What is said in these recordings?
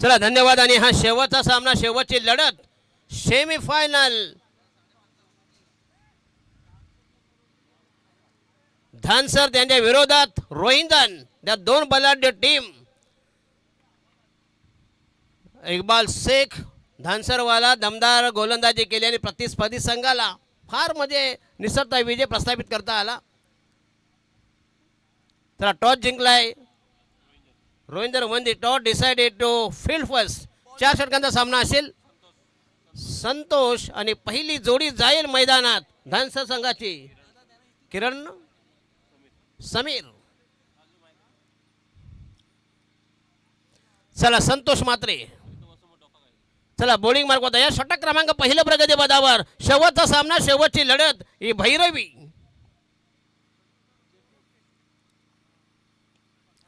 चला धन्यवाद. आणि हा शेवटचा सामना, शेवटची लढत, सेमीफायनल. धानसर त्यांच्या विरोधात रोहिंदन. त्या दोन बलाढ्य टीम. इक्बाल शेख धानसरवाला दमदार गोलंदाजी केली आणि प्रतिस्पर्धी संघाला फार म्हणजे निसरता विजय प्रस्थापित करता आला. तर टॉस जिंकलाय Rohinder Vandi. Toss decided to field first. 4 षटकांचा सामना असेल. संतोष आणि पहिली जोडी जाईल मैदानात धानसर संघाची. किरण समीर. चला संतोष मात्रे. चला बॉलिंग मार्क होता या षटक क्रमांक पहिल्या प्रगती पदावर. शेवटचा सामना, शेवटची लढत ही भैरवी.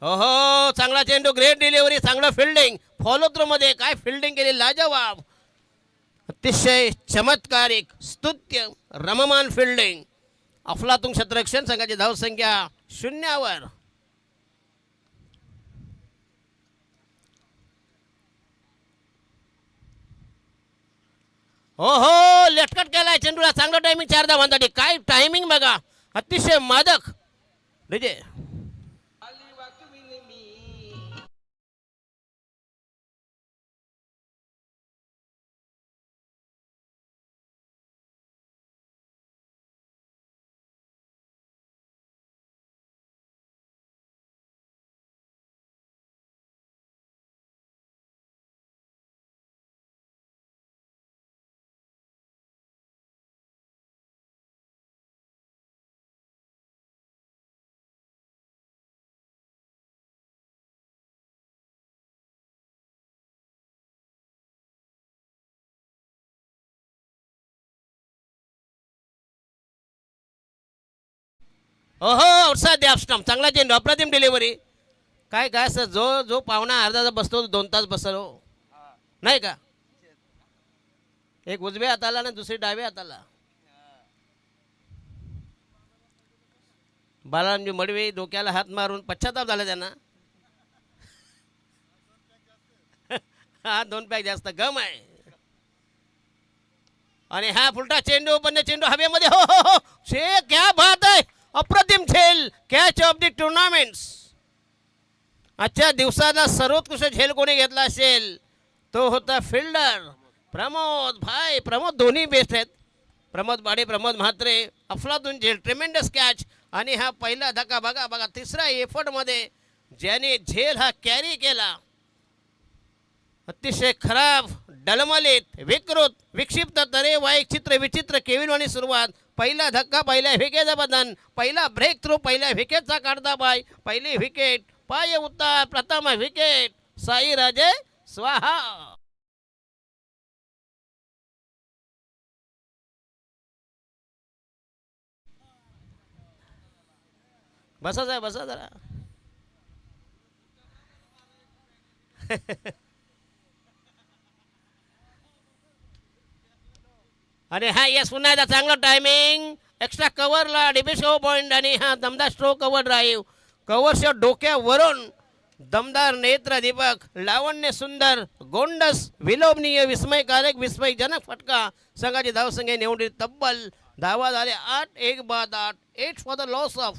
हो हो, चांगला चेंडू, ग्रेट डिलिव्हरी, चांगलं फिल्डिंग. फॉलो थ्रू मध्ये काय फिल्डिंग केली, लाजवाब, अतिशय चमत्कारिक, स्तुत्य, रममान फिल्डिंग. अफलातून क्षेत्ररक्षण संघाची धावसंख्या 0वर. हो हो, लटकट केलाय चेंडूला, चांगलं टायमिंग, 4 धावांसाठी. काय टायमिंग बघा, अतिशय मादक. विजय हो हो, आउटसाइड द स्टंप. चांगला चेंडू, अप्रतिम डिलिव्हरी. काय काय सर, जो जो पाहुणा अर्धा तास बसतो 2 तास बसलो, नाही का. एक उजव्या हाताला आणि दुसरी डाव्या हाताला. बालारामजी मडवी डोक्याला हात मारून पश्चाताप झाला त्यांना. हा 2 पॅक जास्त गम आहे. आणि हा फुलटा चेंडू, पण चेंडू हवेमध्ये. हो हो हो, शे क्या बात आहे, अप्रतिम खेळ. Catch of the tournaments. आजच्या दिवसाला सर्वोत्कृष्ट झेल कोणी घेतला असेल तो होता फिल्डर प्रमोद. भाई प्रमोद दोन्ही बेस्ट आहेत. प्रमोद बाडे, प्रमोद म्हात्रे. अफलातून झेल, ट्रेमेंडस कॅच. आणि हा पहिला धक्का बघा बघा, तिसऱ्या एफर्टमध्ये ज्याने झेल हा कॅरी केला. अतिशय खराब, डलमलित, विकृत, विक्षिप्त, तरेवाईक चित्र, विचित्र केविनवाणी सुरुवात. पहिला धक्का, पहिल्या विकेटचा बदन, पहिला ब्रेक थ्रू, पहिल्या विकेटचा काढता पाय, पहिली विकेट, पाय उतार, प्रथम विकेट, साई राजे स्वाहा. बसा साहेब, बसा जरा. आणि हा यस पुन्हा एकदा चांगलं टायमिंग, एक्स्ट्रा कव्हरला डिबे शो पॉईंट. आणि हा दमदार स्ट्रोक कव्हर ड्राईव्ह, कव्हरच्या डोक्यावरून दमदार नेत्र दीपक, लावण्य सुंदर, गोंडस, विलोभनीय, विस्मयकारक, विस्मयजनक फटका. संघाची धावसंख्या निवडली तब्बल. धावा झाले 8, 1 बाद 8. 8 for the loss of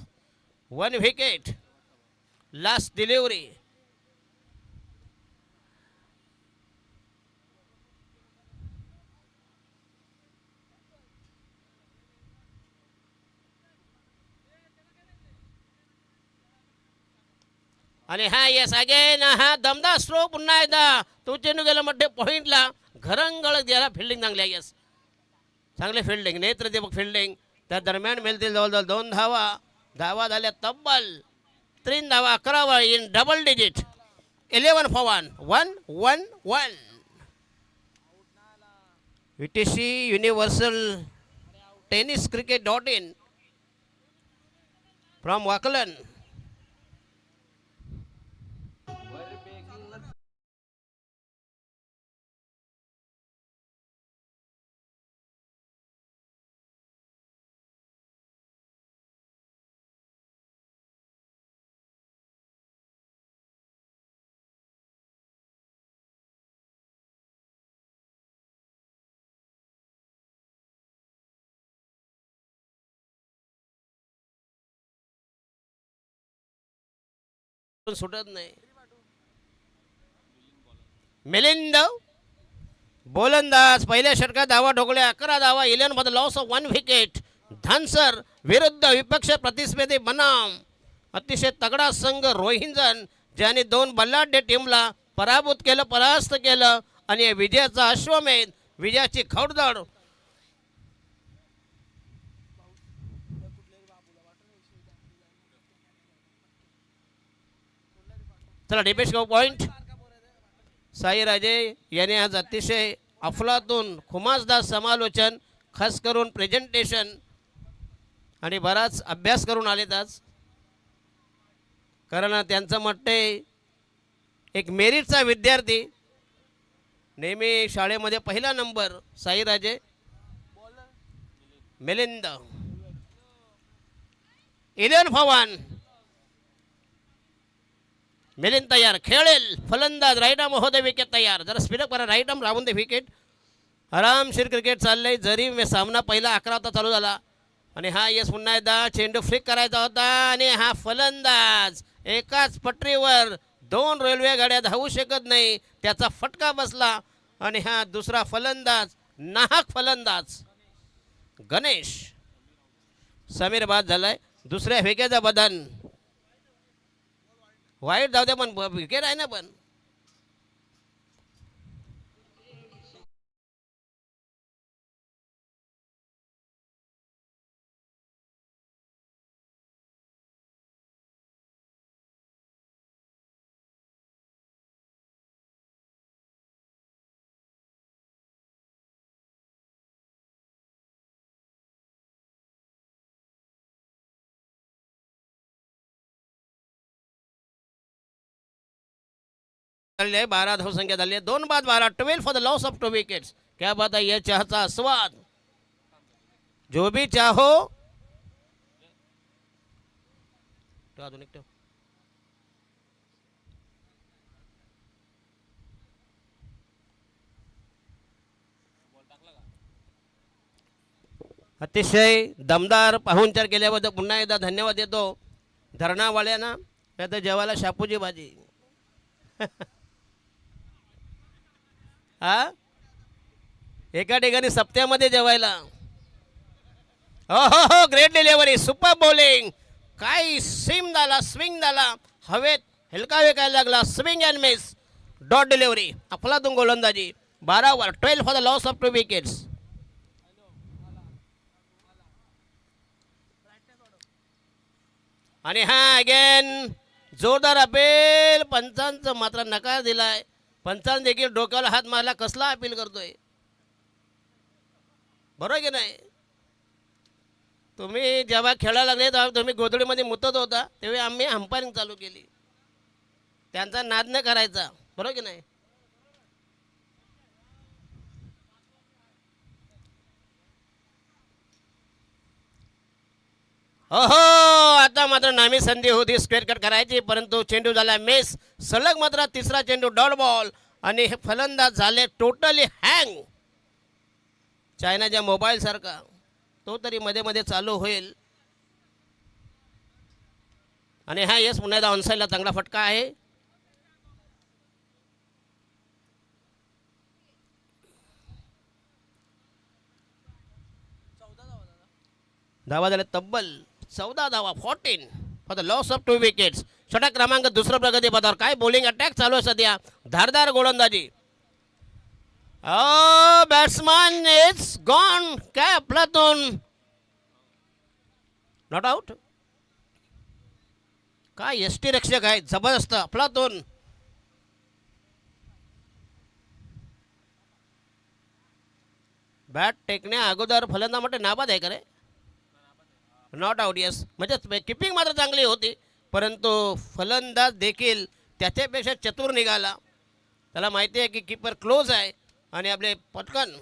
1 wicket. Last delivery. आणि हा यस अगेन, हा दमदार स्ट्रोक पुन्हा एकदा. तो चेंडू गेला मध्ये पॉईंटला, घरंगळ गेला. फिल्डिंग चांगली आहे. यस चांगले फिल्डिंग, नेत्रदीपक फिल्डिंग. त्या दरम्यान मिळतील जवळजवळ 2 धावा. धावा झाल्या तब्बल 3 धावा, 11 in double digit. 11 for 1, 1 1 1. UTC universal tennis cricket.in from वाकलन. सुटत नाही. मिलिंद गोलंदाज पहिल्या षटकात धावा ठोकल्या 11 धावा. 11 for the loss of 1 wicket. Dhansar विरुद्ध विपक्ष प्रतिस्पर्धी बनाम. अतिशय तगडा संघ रोहिंजन ज्याने 2 बलाढ्य टीमला पराभूत केलं, परास्त केलं आणि विजयाचा अश्वमेध, विजयाची खौडदड. चला डिपेश पॉइंट. साईराजे याने आज अतिशय अफलातून खुमासदार समालोचन, खास करून प्रेझेंटेशन आणि बराच अभ्यास करून आलेत आज. कारण त्यांचं मत एक मेरिटचा विद्यार्थी, नेहमी शाळेमध्ये पहिला नंबर साईराजे. मिलिंद 11 फॉर 1. मिलिंद तयार, खेळेल फलंदाज. राईट आर्म होते विकेट तयार. जरा स्पीडअप करा, राईट आर्म राहून दे विकेट. आरामशीर क्रिकेट चाललंय. जरी सामना पहिला 11 होता चालू झाला आणि हा यस पुन्हा एकदा चेंडू फ्लिक करायचा होता आणि हा फलंदाज एकाच पटरीवर 2 रेल्वे गाड्या धावू शकत नाही, त्याचा फटका बसला आणि हा दुसरा फलंदाज, नाहक फलंदाज गणेश समीर बाद झालाय. दुसऱ्या फेक्याचा बदन वाईट जाऊ द्या, पण विकेट आहे ना. पण झालेले आहे. 12 धावसंख्या झाली आहे. 2 बाद 12. 12 for the loss of 2 wickets. क्या बात आहे. या चहाचा आस्वाद जो भी चाहो. आधुनिक ठेव. अतिशय दमदार पाहुणचार केल्याबद्दल पुन्हा एकदा धन्यवाद देतो धरणावाल्यांना. आता जेवायला शापूची भाजी. हा एका ठिकाणी सप्त्यामध्ये जेवायला. हो हो हो, ग्रेट डिलिव्हरी, सुपर बॉलिंग. काय सीम झाला, स्विंग झाला, हवेत हेलका वेकायला लागला, swing and miss, dot delivery, अफलातून गोलंदाजी. 12 वर 12 for the loss of 2 wickets. आणि हा अगेन जोरदार अपेल. पंचांचं मात्र नकार दिलाय. पंचांनी देखील डोक्याला हात मारला. कसला अपील करतोय, बरोबर की नाही. तुम्ही जेव्हा खेळायला लागले तेव्हा तुम्ही गोधडीमध्ये मुतत होता, तेव्हा आम्ही अंपायरिंग चालू केली. त्यांचा नाद न करायचा, बरोबर की नाही. हो आता मात्र नामी संधी होती स्क्वेअर कट करायची, परंतु चेंडू झाला मिस. सलग मात्र तिसरा चेंडू डॉट बॉल आणि हे फलंदाज झाले टोटली हँग. चायनाच्या मोबाईल सारखा तो तरी मध्ये मध्ये चालू होईल. आणि हा येस पुन्हा एकदा ऑनसाईडला चांगला फटका आहे. धावा झाले तब्बल 14 धावा. 14 for the loss of 2 wickets. षटक क्रमांक दुसरा प्रगती पदावर. काय बॉलिंग अटॅक चालू आहे सध्या, धारदार गोलंदाजी. Batsman is gone. काय अफलातून नॉट आउट. काय यष्टी रक्षक आहे, जबरदस्त अफलातून. बॅट टेकण्या अगोदर फलंदाज म्हटलं नाबाद आहे का रे. Not out. यस, म्हणजे किपिंग मात्र चांगली होती, परंतु फलंदाज देखील त्याच्यापेक्षा चतुर निघाला. त्याला माहिती आहे की कीपर क्लोज आहे आणि आपले पटकन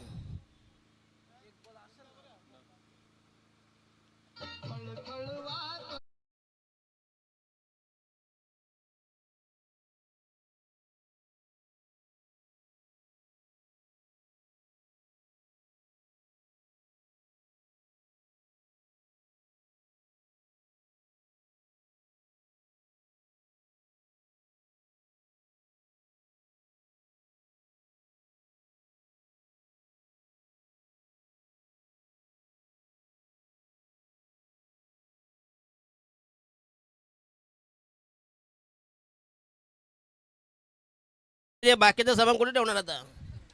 जे बाकीचं सामान कुठे ठेवणार आता?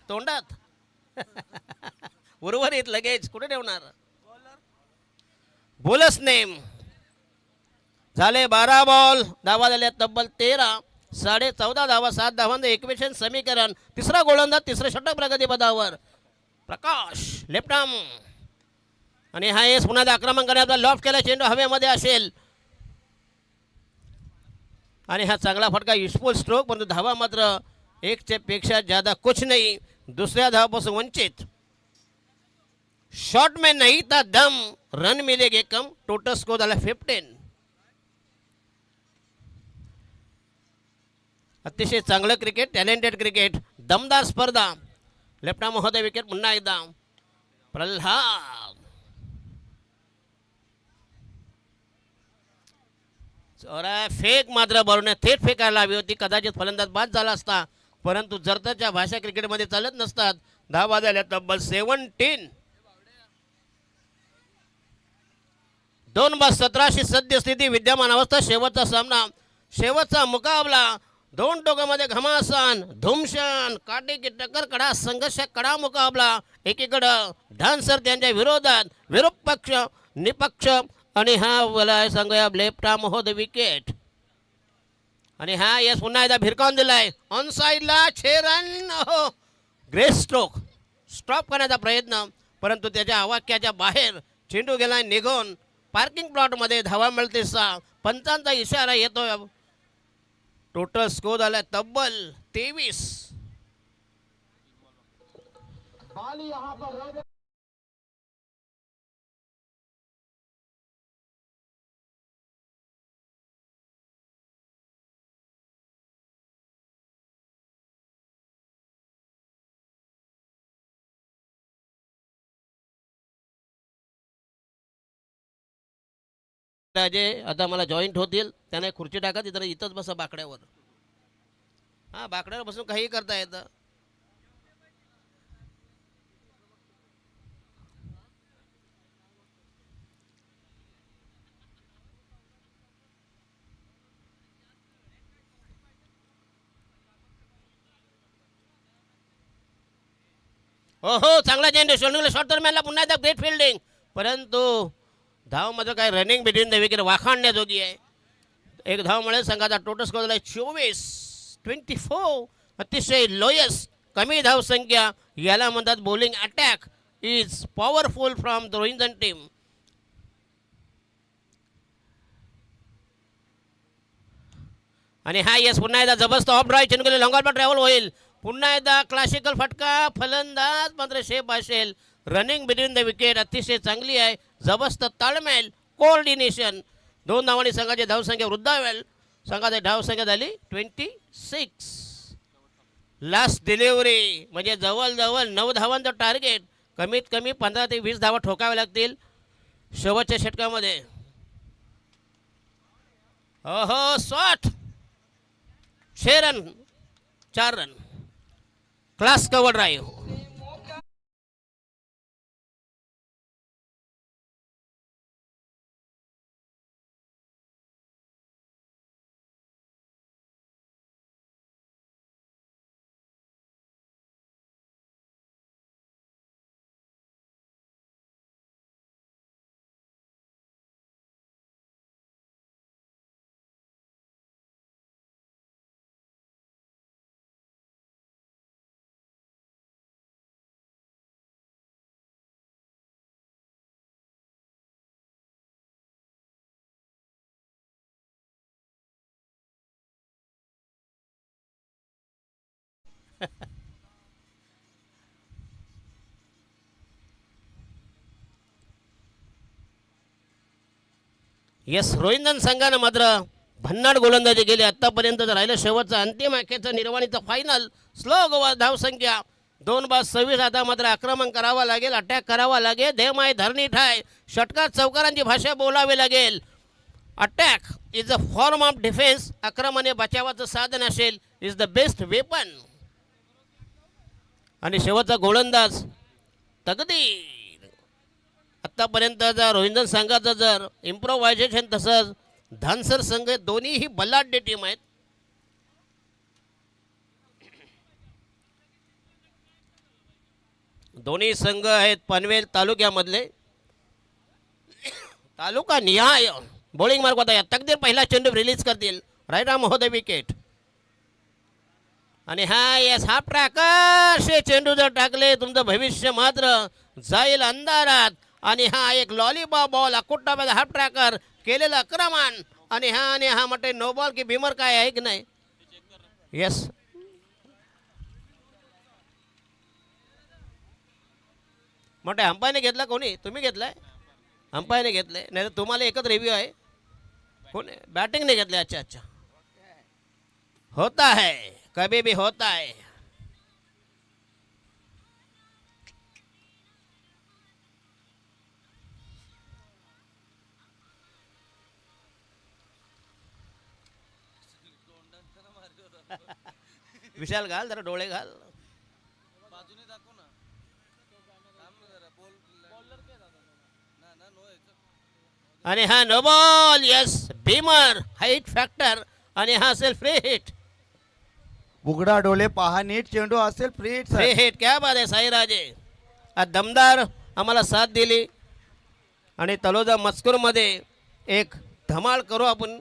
तोंडात. उर्वरित लगेच कुठे ठेवणार? बोलस नेम. झाले 12 बॉल, धावा झाल्या तब्बल 13. 14.5 धावा, 7 धावांचं इक्वेशन समीकरण. तिसरा गोलंदाज, तिसरं षटक प्रगतीपदावर. प्रकाश लेफ्ट आर्म. आणि हा येस पुन्हा आक्रमण करण्याचा लॉफ्ट केला, चेंडू हवेमध्ये असेल आणि हा चांगला फटका, युजफुल स्ट्रोक, परंतु धावा मात्र 1 पेक्षा ज्यादा कुछ नाही. दुसऱ्या धावापासून वंचित. शॉट में नहीं था दम, रन मिलेगे कम. टोटल स्कोर झाला 15. अतिशय चांगलं क्रिकेट, टॅलेंटेड क्रिकेट, दमदार स्पर्धा. लेफ्ट आर्म महोदय विकेट पुन्हा एकदा. प्रल्हाद फेक मात्र बरोबर थेट फेकायला हवी होती, कदाचित फलंदाज बाद झाला असता, परंतु जरताच्या भाषा क्रिकेटमध्ये चालत नसतात. धावा झाल्या तब्बल 17. 2/17 सद्यस्थिती विद्यमान अवस्था. शेवटचा सामना, शेवटचा मुकाबला. दोन टोकामध्ये घमासान, धुमशान, काटे की टक्कर, कडा संघर्ष, कडा मुकाबला. एकीकडं डान्सर त्यांच्या विरोधात, विरोध पक्ष निपक्ष. आणि हा बोलाय सांगूया लेफ्ट आर्म महोदय विकेट. आणि हा यस पुन्हा एकदा भिरकावून दिलाय ऑन साईडला. 6 रन. हो, ग्रेट स्ट्रोक. स्टॉप करण्याचा प्रयत्न, परंतु त्याच्या आवाक्याच्या बाहेर चेंडू गेलाय निघून. पार्किंग प्लॉटमध्ये धावा मिळते 6. पंचांचा इशारा येतोय. टोटल स्कोर झाला तब्बल 23. राजे आता मला जॉईंट होतील, त्याने खुर्ची टाका, तिथं इथंच बसा बाकड्यावर. हा, बाकड्यावर बसून काही करता येतं. हो हो, चांगला चेंडू, शॉर्ट दरम्यानला पुन्हा एकदा ग्रेट फिल्डिंग, परंतु धाव मध्ये काय रनिंग बिटवीन द विकेट वाखाणण्याजोगी आहे. एक धाव मिळेल. संघाचा टोटल स्कोर झाला 24. अतिशय लोएस्ट, कमी धाव संख्या. याला म्हणतात bowling attack is powerful from the Rohinjan team. आणि हा यस पुन्हा एकदा जबरदस्त ऑफ ड्राईव्ह, चेंडू लॉंग पण ट्रॅव्हल होईल. पुन्हा एकदा क्लासिकल फटका, फलंदाज मात्र शेप असेल. रनिंग बिटवीन द विकेट अतिशय चांगली आहे. जबरदस्त ताळमेळ, कोऑर्डिनेशन. 2 धावांनी संघाची धावसंख्या वृद्धावेल. संघाची धावसंख्या झाली 26. लास्ट डिलिव्हरी म्हणजे जवळजवळ 9 धावांचं टार्गेट. कमीत कमी 15 ते 20 धावा ठोकाव्या लागतील शेवटच्या षटकामध्ये. हो, 6 run, 4 run. Class cover drive. Yes, Rohinjan संघानं मात्र भन्नाट गोलंदाजी केली. आतापर्यंत राहिलं शेवटचं अंतिम अखेरचं निर्वाणीचं फायनल. स्लो गोवा धावसंख्या 2/26. आता मात्र आक्रमण करावं लागेल, अटॅक करावा लागेल. देवमाय धरणी ठाय, षटकार चौकारांची भाषा बोलावी लागेल. Attack is a form of defence. आक्रमण हे बचावाचं साधन असेल, इज द बेस्ट वेपन. आणि शेवटचा गोलंदाज तकदीर. आत्तापर्यंतचा रोहिंजन संघाचं जर इम्प्रोव्हायझेशन तसंच धानसर संघ दोन्हीही बलाढ्य टीम आहेत. दोन्ही संघ आहेत पनवेल तालुक्यामधले. तालुका निहाय बॉलिंग मार्क होता. तकदीर पहिला चेंडू रिलीज करतील. राईट आर्म होते विकेट. आणि हा येस हाफ ट्रॅकर शे चेंडू जर टाकले तुमचं भविष्य मात्र जाईल अंधारात. आणि हा एक लॉलीपॉप बॉल अकुट्टा हाफ ट्रॅकर केलेलं आक्रमण. आणि हा म्हटले नो बॉल की बिमर काय आहे की नाही. येस म्हटलं अंपायरने घेतला. कोणी तुम्ही घेतलाय. अंपायरने घेतलंय नाही तर तुम्हाला एकच रिव्ह्यू आहे. कोणी बॅटिंगने घेतले. अच्छा अच्छा होता है कभी भी होता है. विशाल घाल जरा डोळे घाल. आणि हा no ball. Yes beamer height factor. आणि हा असेल फ्री हिट. उघडा डोळे पहा नीट चेंडू असेल फ्री हिट फ्री हिट. क्या बात आहे साईराजे. आज दमदार आम्हाला साथ दिली. आणि तलोजा मस्कूरमध्ये एक धमाल करू आपण.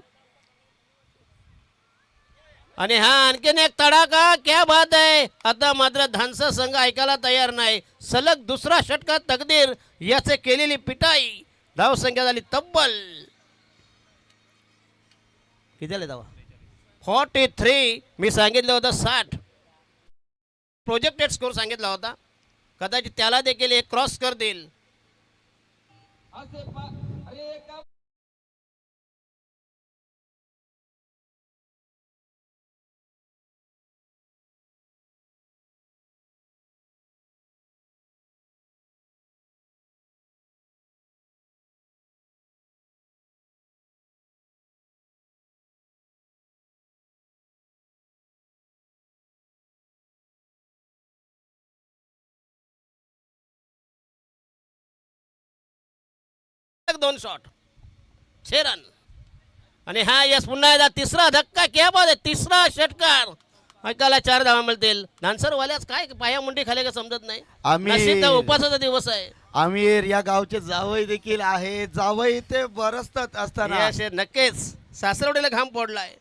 आणि हा आणखीन एक तडाखा. क्या बात आहे. आता मात्र धानसा संघ ऐकायला तयार नाही. सलग दुसरा षटकार तकदीर याचे केलेली पिटाई. धाव संख्या झाली तब्बल किती झाले धावा 43. मी सांगितलं होतं 60. प्रोजेक्टेड स्कोर सांगितला होता. कदाचित त्याला देखील एक क्रॉस करतील. दोन शॉट 6 रन. आणि हा यस पुन्हा एकदा तिसरा धक्का. क्या बात आहे. तिसरा षटकार ऐकायला 4 धावा मिळतील. धानसरवाल्याच काय पाया मुंडी खाले का समजत नाही. आम्ही उपासाचा दिवस आहे. आमिर या गावचे जावई देखील आहे. जावई ते बरसतात असताना यस नक्कीच सासरवडीला घाम पडलाय.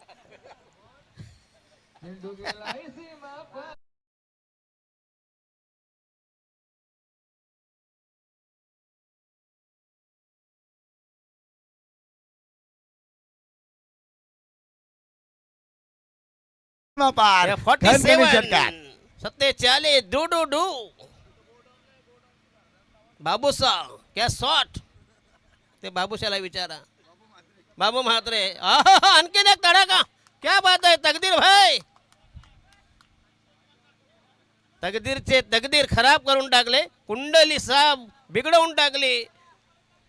पार 47 47 डू डू डू. बाबूसा क्या शॉट. ते बाबूशाला विचारा. बाबू म्हात्रे. आणखीन एक तडाखा. क्या बात आहे. तकदीर भाई तकदीरचे तकदीर खराब करून टाकले. कुंडली साब बिघडवून टाकली.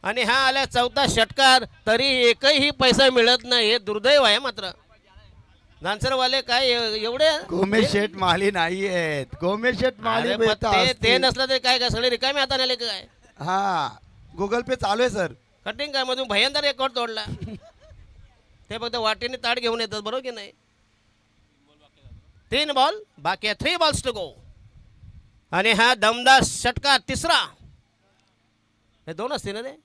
आणि हा आला चौथा षटकार तरी एकही पैसा मिळत नाही. हे दुर्दैव आहे मात्र. धानसरवाले काय एवढे गोमेश शेठ माली नाही आहेत. गोमेश शेठ माली ते नसलं तर काय काय सगळे रिकामे हाताने आले काय. हा गुगल पे चालू आहे सर. कटिंग काय मधून भयंकर रेकॉर्ड तोडला. ते फक्त वाटेने ताट घेऊन येतात बरोबर की नाही. 3 बॉल बाकी 3 बॉल्स टू गो. आणि हा दमदार षटकार तिसरा. हे 2 असते ना ते.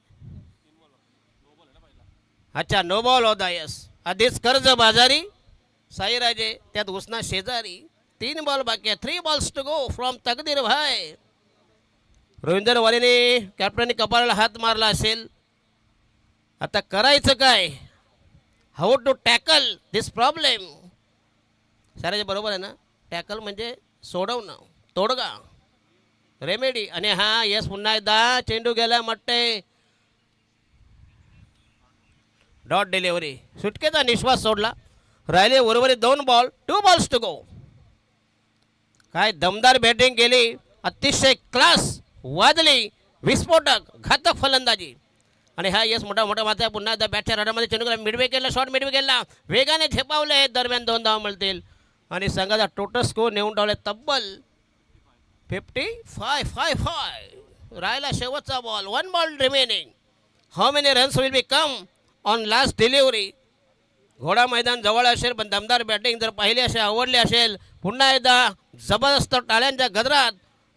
अच्छा नो बॉल होता. यस आधीच कर्ज बाजारी साईराजे त्यात उसना शेजारी. 3 बॉल बाकी 3 बॉल्स टू गो फ्रॉम तकदीर भाई. रवींद्र वालेने कॅप्टनने कपाळाला हात मारला असेल. आता करायचं काय. How to tackle this problem. साराजे बरोबर आहे ना. टॅकल म्हणजे सोडवणं तोडगा रेमेडी. आणि हा यस पुन्हा एकदा चेंडू गेला म्हटते. डॉट डिलिव्हरी सुटकेचा निश्वास सोडला. राहिले उर्वरित 2 बॉल 2 बॉल्स टू गो. काय दमदार बॅटिंग केली. अतिशय क्लास वाजली. विस्फोटक घातक फलंदाजी. आणि हा यस मोठा मोठा माथा पुन्हा एकदा बॅटच्या रडामध्ये चेंडू गेला. मिडवे केला. शॉर्ट मिडवे केला. वेगाने झेपावले. दरम्यान 2 धावा मिळतील. आणि संघाचा टोटल स्कोर नेऊन टावले तब्बल 55. राहिला शेवटचा ball. 1 ball remaining. How many runs will B come on last delivery. घोडा मैदान जवळ असेल पण दमदार बॅटिंग जर पाहिली असेल आवडली असेल पुन्हा एकदा जबरदस्त टाळ्यांच्या गजरात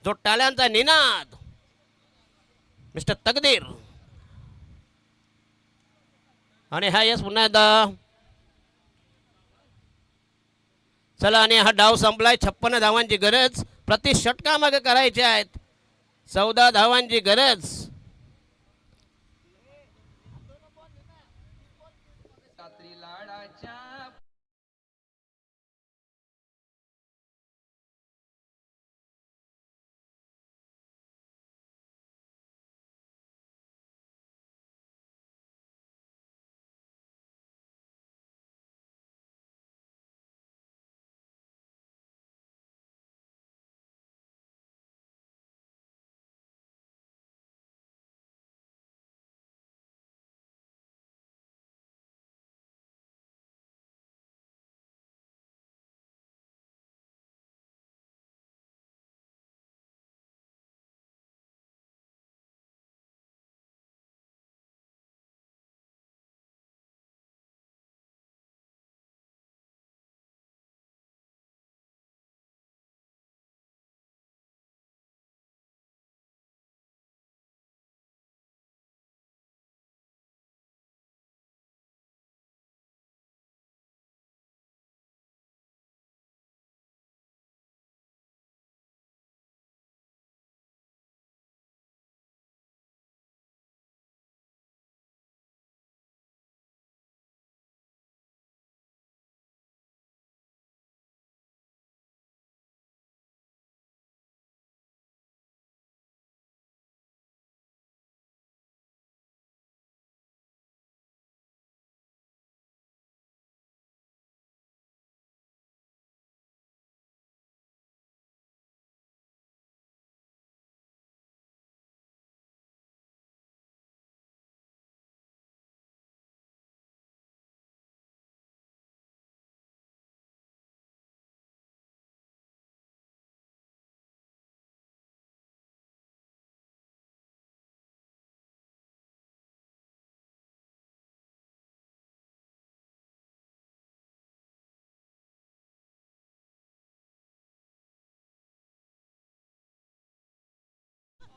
जो टाळ्यांचा निनाद मिस्टर तकदीर. आणि हा यस पुन्हा एकदा. चला आणि हा डाव संपलाय. 56 धावांची गरज प्रति षटकामागे करायचे आहेत. 14 धावांची गरज.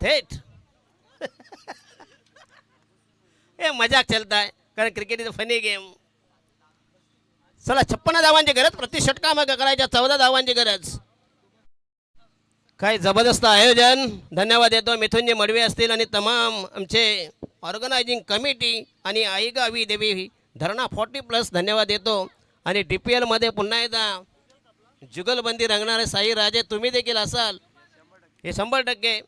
थेट हे मजाक चलताय कारण cricket is a funny game. चला 56 धावांची गरज प्रति षटकामागे करायच्या. 14 धावांची गरज. काय जबरदस्त आयोजन. धन्यवाद देतो मिथुनजी मडवे असतील आणि तमाम आमचे ऑर्गनायझिंग कमिटी आणि आई गावी देवी धरणा 40+ धन्यवाद देतो. आणि DPL मध्ये पुन्हा एकदा जुगलबंदी रंगणारे साई राजे तुम्ही देखील असाल हे 100%.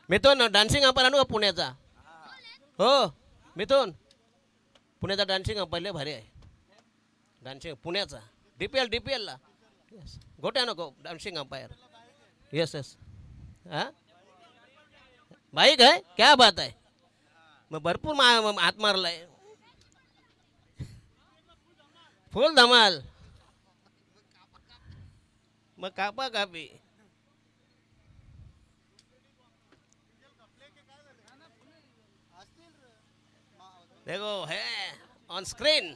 मिथून डान्सिंग अंपायर आणू का पुण्याचा? हो मिथून पुण्याचा डान्सिंग अंपायर लय भारी आहे. डान्सिंग पुण्याचा DPL ला येस गोट्या नको डान्सिंग अंपायर. येस येस हां बाईक आहे क्या बात आहे. मग भरपूर हात मारलाय. फुल धमाल. मग कापा कापी. देखो है ऑन स्क्रीन.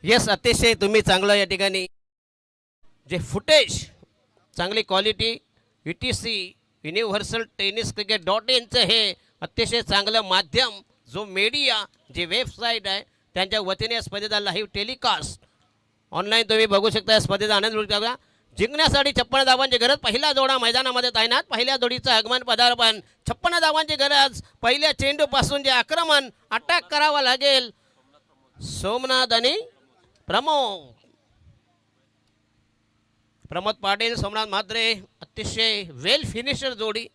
येस अतिशय तुम्ही चांगलं या ठिकाणी जे फुटेज चांगली क्वालिटी UTC युनिव्हर्सल टेनिस क्रिकेट.in हे अतिशय चांगलं माध्यम जो मीडिया जे वेबसाईट आहे त्यांच्या वतीने स्पर्धेचा लाईव्ह टेलिकास्ट ऑनलाईन तुम्ही बघू शकता. या स्पर्धेचा आनंद लुटू शकता. जिंकण्यासाठी 56 धावांची गरज. पहिला जोडा मैदानामध्ये तैनात. पहिल्या जोडीचं आगमन पदार्पण. 56 धावांची गरज. पहिल्या चेंडूपासून जे आक्रमण अटॅक करावा लागेल सोमनाथ आणि प्रमोद पाटील सोमनाथ म्हात्रे अतिशय वेल फिनिशर जोडी.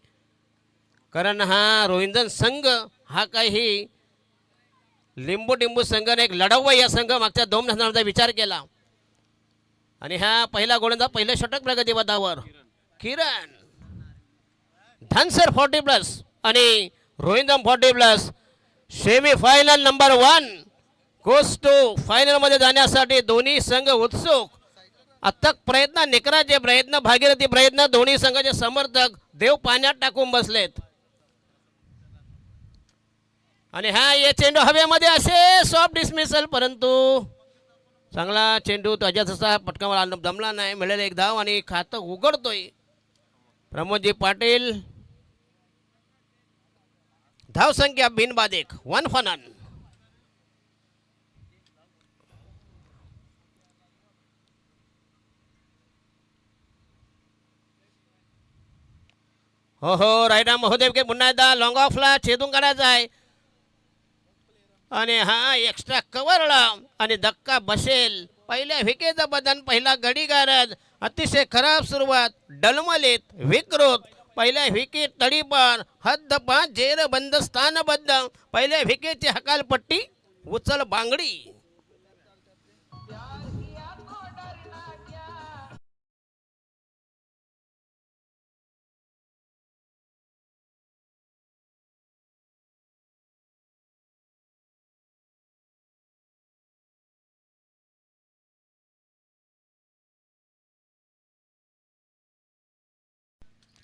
कारण हा रोहिंजन संघ हा काही लिंबू संघाने एक लढावा या संघ मागच्या 2 महिन्यांचा विचार केला. आणि ह्या पहिला गोलंदाज पहिलं षटक प्रगतीपथावर किरण धनसर 40+ आणि Rohindam 40+. Semi final number 1 goes to फायनलमध्ये जाण्यासाठी दोन्ही संघ उत्सुक. अथक प्रयत्न निकराचे प्रयत्न भागीरथी प्रयत्न दोन्ही संघाचे समर्थक देव पाण्यात टाकून बसलेत. आणि हा ये चेंडू हवेमध्ये असे सॉफ्ट डिसमिसल परंतु चांगला चेंडू त्याच्या तसा पटकावर जमला नाही, मिळेल एक धाव आणि खातं उघडतोय प्रमोदजी पाटील. धाव संख्या बिनबाद 1 फॉर नन. हो रायडा महोदय के पुन्हा एकदा लॉंग ऑफला छेदून काढायचा आहे आणि हा एक्स्ट्रा कव्हरला आणि धक्का बसेल. पहिल्या विकेटचं बदन, पहिला गडी गारद, अतिशय खराब सुरुवात, डलमलीत विकृत. पहिल्या विकेट तडीपार, हद्दपार, जेरबंद, स्थानबद्ध. पहिल्या विकेटची हकालपट्टी, उचल बांगडी.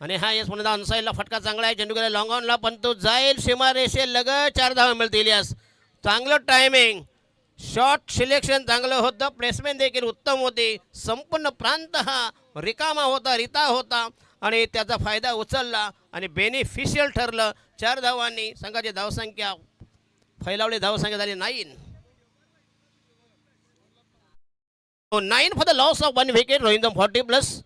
आणि हा यस म्हणून अनसाईडला फटका चांगला आहे, चेंडू गेला लॉंग ऑनला, पण तो जाईल सीमा रेषे लगत. 4 धावा मिळतील. यस चांगलं टायमिंग, शॉट सिलेक्शन चांगलं होतं, प्लेसमेंट देखील उत्तम होती. संपूर्ण प्रांत हा रिकामा होता, रिता होता आणि त्याचा फायदा उचलला आणि बेनिफिशियल ठरलं. 4 धावांनी संघाची धावसंख्या फैलावली, धावसंख्या झाली 9. 9 for the loss of 1 wicket. Rohit 40+.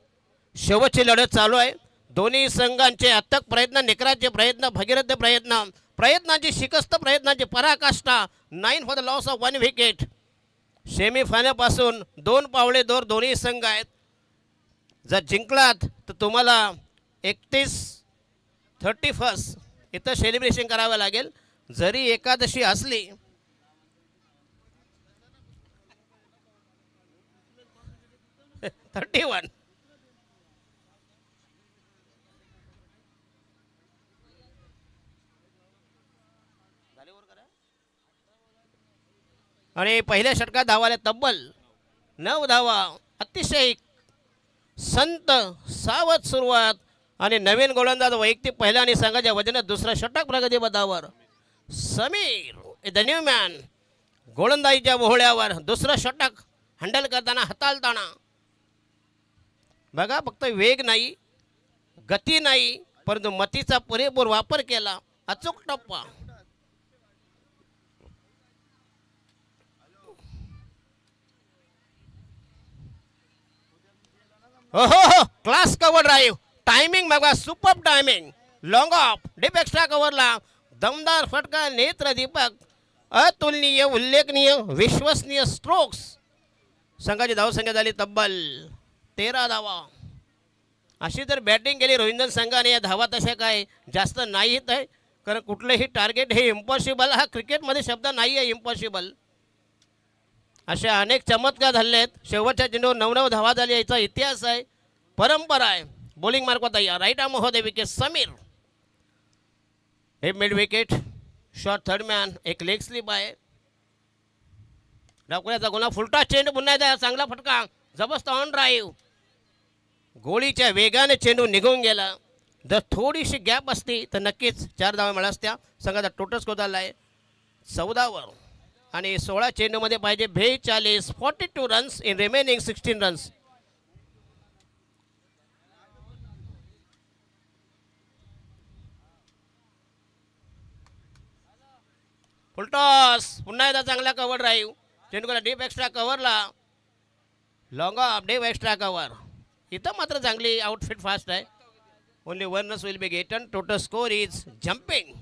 शेवटची लढत चालू आहे. दोन्ही संघांचे अथक प्रयत्न, निकराचे प्रयत्न, भगीरथ प्रयत्न, प्रयत्नाची शिकस्त, प्रयत्नाची पराकाष्ठा. 9 for the loss of 1 wicket. सेमीफायनलपासून 2 पावले दूर दोन्ही संघ आहेत. जर जिंकलात तर तुम्हाला 31 इथं सेलिब्रेशन करावं लागेल. जरी एकादशी असली (31) आणि पहिल्या षटकात धावाले तब्बल 9 धावा. अतिशय संत सावध सुरुवात आणि नवीन गोलंदाज वैयक्तिक पहिला आणि संघाच्या वजनात दुसरा षटक प्रगतीपथावर. समीर द न्यू मॅन गोलंदाजीच्या मोहळ्यावर दुसरं षटक हँडल करताना, हाताळताना. बघा, फक्त वेग नाही, गती नाही, परंतु मतीचा पुरेपूर वापर केला. अचूक टप्पा. हो क्लास कव्हर ड्राईव्ह. टायमिंग बघा, super timing. Long off, deep extra कव्हरला दमदार फटका, नेत्र दीपक. अतुलनीय, उल्लेखनीय, विश्वसनीय स्ट्रोक्स. संघाची धावसंख्या झाली तब्बल 13 धावा. अशी जर बॅटिंग केली रोहिंदन संघाने, या धावा तशा काय जास्त नाहीत आहे, कारण कुठलंही टार्गेट हे इम्पॉसिबल. हा क्रिकेटमध्ये शब्द नाही आहे इम्पॉसिबल. अशा अनेक चमत्कार झाले आहेत. शेवटच्या चेंडूवर 9 धावा झाली, याचा इतिहास आहे, परंपरा आहे. बॉलिंग मार्कवर तयार. राईट आर्म महोदय विकेट समीर. हे mid wicket, short third man, एक लेग स्लिप आहे. डावखुऱ्याचा गुन्हा, फुलटा चेंडू, पुन्हा एकदा चांगला फटका, जबरदस्त ऑन ड्राईव्ह. गोळीच्या वेगाने चेंडू निघून गेला. जर थोडीशी गॅप असती तर नक्कीच 4 धावा मिळाल्या असत्या. संघाचा टोटल स्कोर झाला आहे 14 आणि 16 चेंडूमध्ये पाहिजे 42. 42 runs in remaining 16 runs. Full toss, पुन्हा एकदा चांगला कव्हर ड्राईव्ह. चेंडूला डीप एक्स्ट्रा कव्हरला, long off, deep extra cover. इथं मात्र चांगली आउटफिट फास्ट आहे. Only 1 runs will be gotten. Total score is jumping.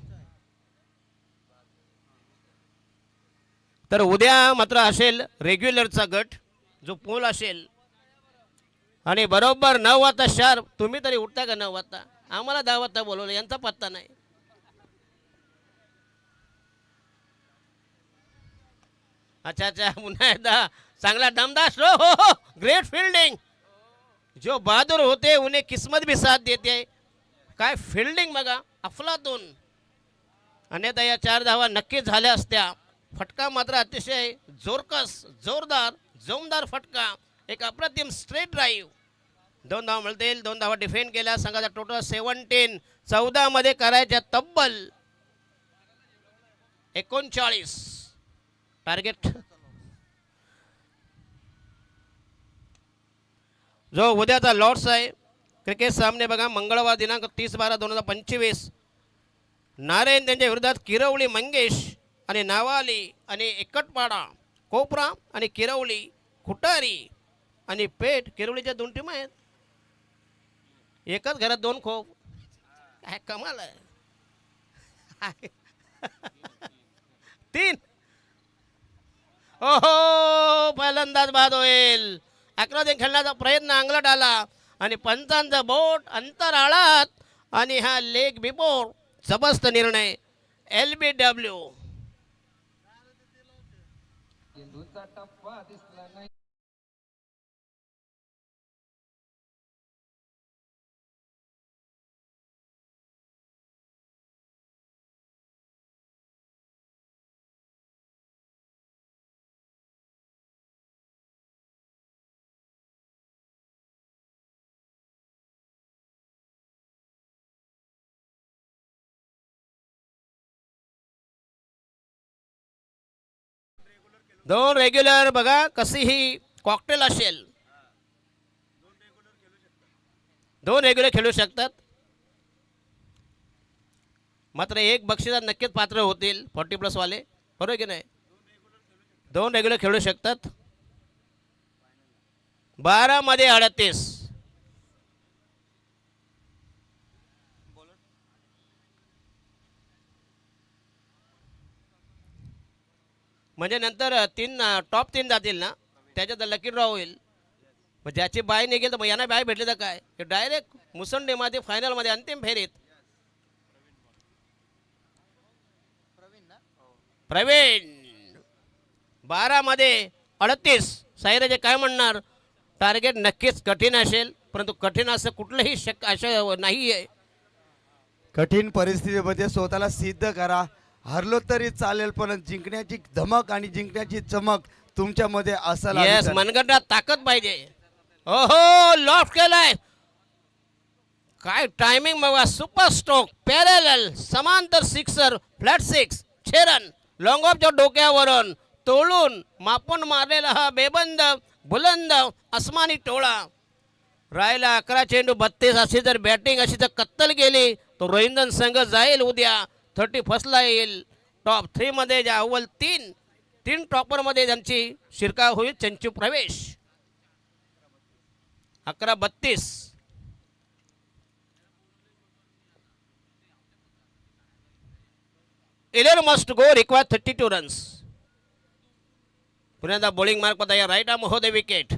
तर उद्या मात्र असेल रेग्युलरचा गट, जो पोल असेल, आणि बरोबर 9 वाजता शार्प. तुम्ही तरी उठता का 9 वाजता? आम्हाला 10 वाजता बोलवलं, यांचा पत्ता नाही. अच्छा, पुन्हा एकदा चांगला दमदार स्ट्रो. हो, ग्रेट फील्डिंग. जो बहादूर होते उन्हें किस्मत भी साथ देते. काय फील्डिंग बघा, अफलातून. अन्यथा या 4 धावा नक्कीच झाल्या असत्या. फटका मात्र अतिशय जोरकस, जोरदार, जोमदार फटका. एक अप्रतिम स्ट्रेट ड्राईव्ह. 2 धावा मिळतील. 2 धावा डिफेंड केल्या. संघाचा टोटल 17. 14 मध्ये करायच्या तब्बल 39. टार्गेट जो उद्याचा लॉर्ड्स आहे क्रिकेट सामने बघा मंगळवार दिनांक 30/12/2025 नारायण त्यांच्या विरोधात किरवली मंगेश आणि नावाली आणि एकटपाडा कोपरा आणि किरवली खुटारी आणि पेठ. किरवलीच्या 2 टीम आहेत, एकच घरात 2 खोप. काय कमाल आहे. 3 ओहो फलंदाज बाद होईल. अकरादिन खेळण्याचा प्रयत्न अंगलट आला आणि पंचांचा बोट अंतराळात आणि हा लेग बिफोर. जबरदस्त निर्णय. LBW. दोन रेग्युलर बघा कशी ही कॉकटेल असेल. 2 रेग्युलर खेळू शकतात, मात्र एक बक्षिसात नक्कीच पात्र होतील 40+ वाले, बरोबर की नाही. 2 रेग्युलर खेळू शकतात. 12 मध्ये 38. म्हणजे नंतर 3 टॉप 3 जातील ना, त्याच्यात लकी ड्रॉ होईल. मग ज्याची बाय निघेल तर मग यांना बाय भेटले तर काय, डायरेक्ट मुसंडेमध्ये फायनलमध्ये अंतिम फेरीत. प्रवीण 12 मध्ये 38. साईराजे काय म्हणणार. टार्गेट नक्कीच कठीण असेल, परंतु कठीण असं कुठलंही असं नाही आहे. कठीण परिस्थितीमध्ये स्वतःला सिद्ध करा. हरलो तरी चालेल, पण जिंकण्याची धमक आणि जिंकण्याची चमक तुमच्यामध्ये असायला हवी येस, सर. मनगटात ताकद पाहिजे. ओहो लॉफ्ट केलाय. काय टायमिंग बघा. सुपर स्ट्रोक, पॅरलल, समांतर सिक्सर, फ्लॅट 6, 6 रन. लॉंग ऑफच्या डोक्यावरून तोडून मापून मारलेला हा बेबंद बुलंद आसमानी टोळा. राहिला 11 चेंडू 32. अशी जर बॅटिंग अशी जर कत्तल केली तर रोहिंदन संघ जाईल उद्या 31ला येईल. टॉप 3 मध्ये ज्या अव्वल 3 टॉपरमध्ये त्यांची शिरकाव होईल. चंचू प्रवेश 11-32. Eleven must go, require 32 runs. पुन्हा एकदा बॉलिंग मार्क पता या राईट आर्म हो दे विकेट.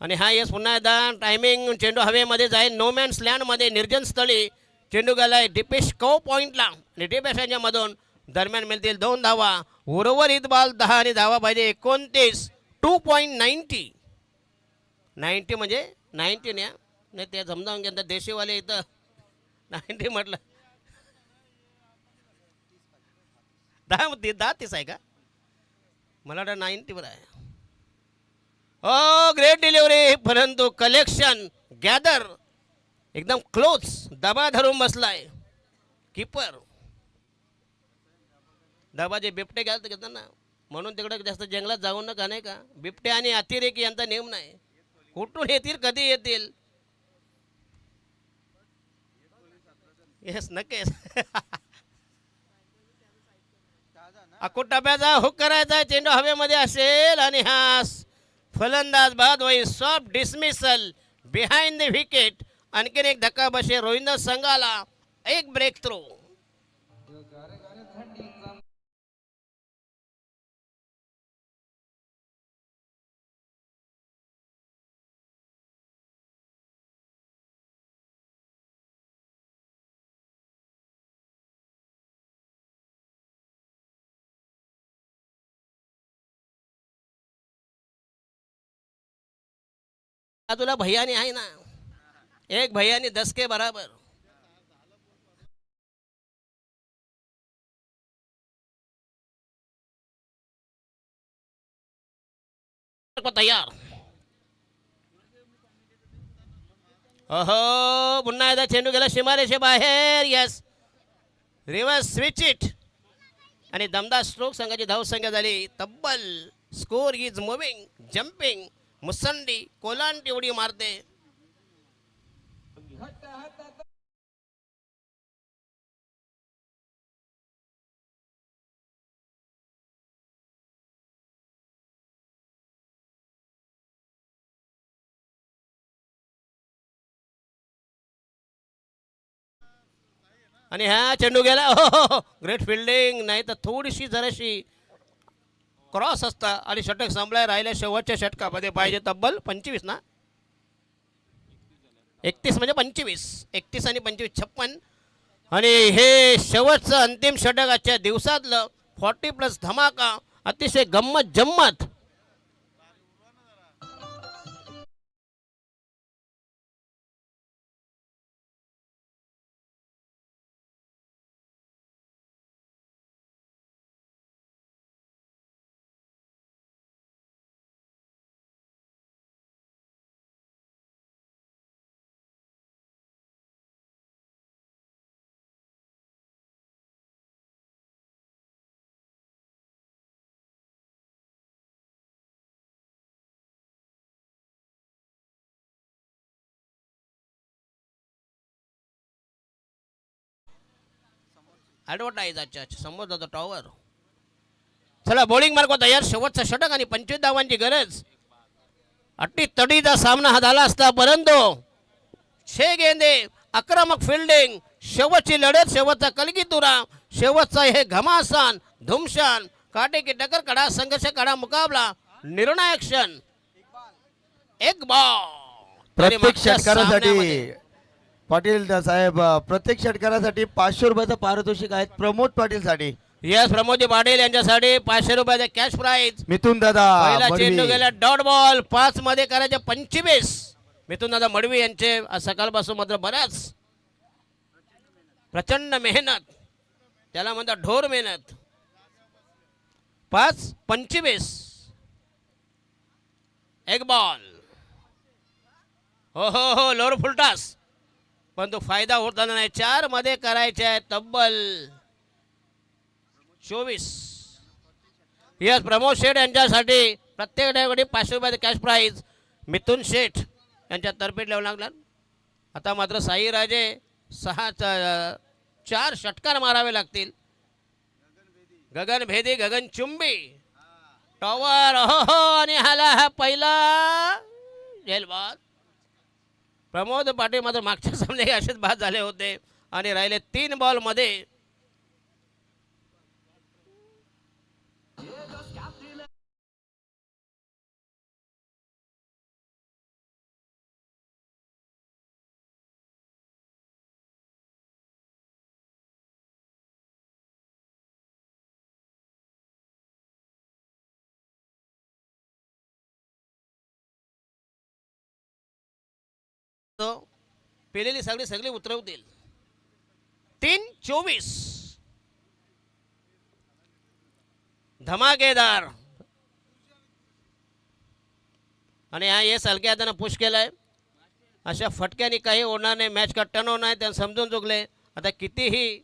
आणि हा येस पुन्हा एकदा टायमिंग. चेंडू हवेमध्ये जाईल नो मॅन्स लँडमध्ये, निर्जन स्थळी. चेंडू गेलाय डिपेश कव पॉईंटला आणि डिपेश यांच्यामधून दरम्यान मिळतील 2 धावा. उर्वरित बॉल 10 आणि धावा पाहिजे 29. 2.90. 90 म्हणजे 90 न्या नाही, ते समजावून घेतात देशीवाले इथं. 90 म्हटलं 10-30 आहे का, मला वाटतं 90 वर आहे. ओ ग्रेट डिलिव्हरी, परंतु कलेक्शन गॅदर एकदम क्लोज. दबा धरून बसलाय कीपर. दबाचे बिबटे घ्याल तर घेतात ना, म्हणून तिकडे जास्त जंगलात जाऊ नका नाही का. बिबटे आणि अतिरेकी यांचा नियम नाही. कुठून येतील कधी येतील. येस नक्कीच. अकुटाब्याचा हुक करायचा, चेंडू हवेमध्ये असेल आणि हा फलंदाज बाद होईल. Soft dismissal behind the wicket. आणखीन एक धक्का बसे रोहिंदर संघाला. एक ब्रेक थ्रो. तुला भैयानी आहे ना, एक भैयानी 10 के बराबर. तयार. अहो पुन्हा एकदा चेंडू गेला सीमारेषे बाहेर. यस रिव्हर्स स्विच इट आणि दमदार स्ट्रोक. संघाची धाव संख्या झाली तब्बल. स्कोर इज मुव्हिंग जम्पिंग मुसंडी कोलांटी उडी मारते. आणि ह्या चेंडू गेला. हो ग्रेट फिल्डिंग. नाही तर थोडीशी जराशी क्रॉस असता आणि षटक संपलाय. राहिल्या शेवटच्या षटकामध्ये पाहिजे तब्बल 25 ना, 31 म्हणजे 25, 31 आणि 25 56. आणि हे शेवटचं अंतिम षटक आजच्या दिवसातलं 40+ धमाका. अतिशय गंमत जम्मत. ॲडव्हर्टाईज अच्छा समोर जातो टॉवर. चला बॉलिंग मार्क तयार. शेवटचा षटक आणि 25 धावांची गरज. अट्टी तडीचा सामना हा झाला असता, परंतु 6 गेंदे, आक्रमक फिल्डिंग, शेवटची लढत, शेवटचा कलगीतुरा, शेवटचा हे घमासान धुमशान काटे की टक्कर कडा संघर्ष कडा मुकाबला निर्णायक क्षण. एक बॉल. प्रत्येक षटकारासाठी पाटील साहेब, प्रत्येक षटकारासाठी 500 रुपयाचं पारितोषिक आहेत प्रमोद पाटील साठी. यस प्रमोद पाटील यांच्यासाठी 500 रुपयाचा कॅश प्राइज. मिथून दादा पहिला मडवी. चेंडू गेला डॉट बॉल. 5 मध्ये करायचे 25. मिथून दादा मडवी यांचे आज सकाळपासून मात्र बऱ्याच प्रचंड मेहनत, त्याला म्हणतात ढोर मेहनत. 5-25. एक बॉल. हो हो हो लोअर फुलटास, पण तो फायदा होत आला नाही. 4 मध्ये करायचे आहे तब्बल 24. यस प्रमोद शेठ यांच्यासाठी प्रत्येक डायवडी 500 रुपयाचे कॅश प्राइज. मिथुन शेठ यांच्या तर्फे लावू लागला. आता मात्र साई राजे 4 षटकार मारावे लागतील. गगन भेदी, गगन चुंबी टॉवर. हो हो आणि हाला हा पहिला झेलबाद. प्रमोद पाटील मात्र मागच्या सामने असेच बाद झाले होते आणि राहिले 3 बॉलमध्ये. पेलेली सगळी उतरवतील. 3-24 धमाकेदार. आणि हा ये हलक्या हाताने पुश केलाय. अशा फटक्याने काही होणार नाही. मॅच का टर्न होणार नाही, त्यांना समजून चुकले. आता कितीही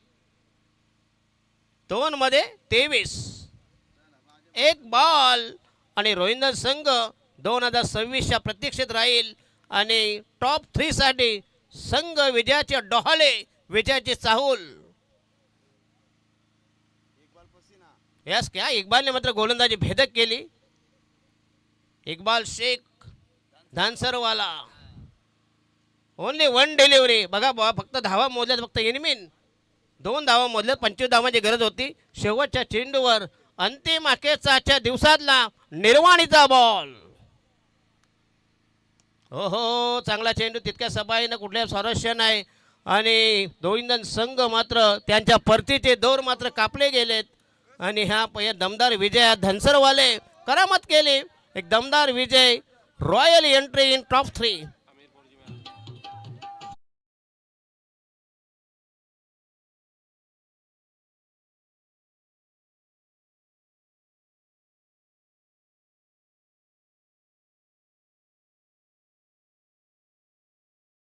2 मध्ये 23. एक बॉल. आणि रोहिंदर संघ 2026च्या प्रतीक्षेत राहील आणि टॉप 3 साठी संघ विजयाचे डोहाळे, विजयाची चाहूल. यस क्या इक्बालने मात्र गोलंदाजी भेदक केली. इक्बाल शेख धानसरवाला ओनली 1 डिलिव्हरी. बघा फक्त धावा मोजल्यात, फक्त इनमिन 2 धावा मोजल्यात. 25 धावांची गरज होती. शेवटच्या चेंडूवर अंतिम अखेरच्या दिवसातला निर्वाणीचा बॉल. हो हो चांगला चेंडू, तितक्या सफाईनं कुठल्या स्वारस्य नाही. आणि दोन संघ मात्र त्यांच्या परतीचे दौर मात्र कापले गेलेत. आणि ह्या दमदार विजय धनसरवाले करामत केली. एक दमदार विजय. Royal entry in top 3.